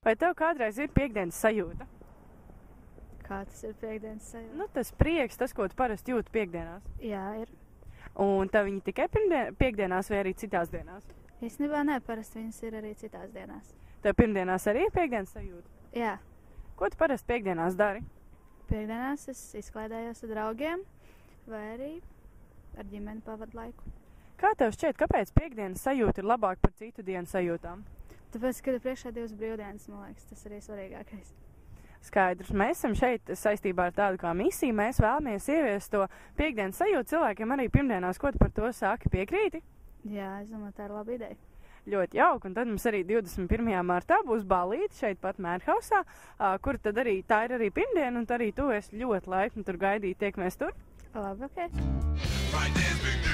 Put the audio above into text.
Vai tev kādreiz ir piekdienas sajūta? Kā tas ir piekdienas sajūta? Nu, tas prieks, tas, ko tu parasti jūti piekdienās. Jā, ir. Un tev viņi tikai piekdienās vai arī citās dienās? Īstenībā nē, parasti viņas ir arī citās dienās. Tev pirmdienās arī ir piekdienas sajūta? Jā. Ko tu parasti piekdienās dari? Piekdienās es izklaidējos ar draugiem vai arī ar ģimeni pavadu laiku. Kā tev šķiet, kāpēc piekdienas sajūta ir labāka par citu dienu sajūtām? Tāpēc, ka ir priekšā 2 brīvdienas, man liekas, tas arī svarīgākais. Skaidrs, mēs esam šeit saistībā ar tādu kā misiju. Mēs vēlamies ieviest to piekdienas sajūtu cilvēkiem arī pirmdienās. Ko tu par to saki? Piekrīti? Jā, es domāju, tā ir laba ideja. Ļoti jauki, un tad mums arī 21. martā būs balīte šeit pat Mērhausā, kur tad arī tā ir arī pirmdiena, un arī tu esi ļoti laipni tur gaidīt, tiekamies tur. Labi, ok.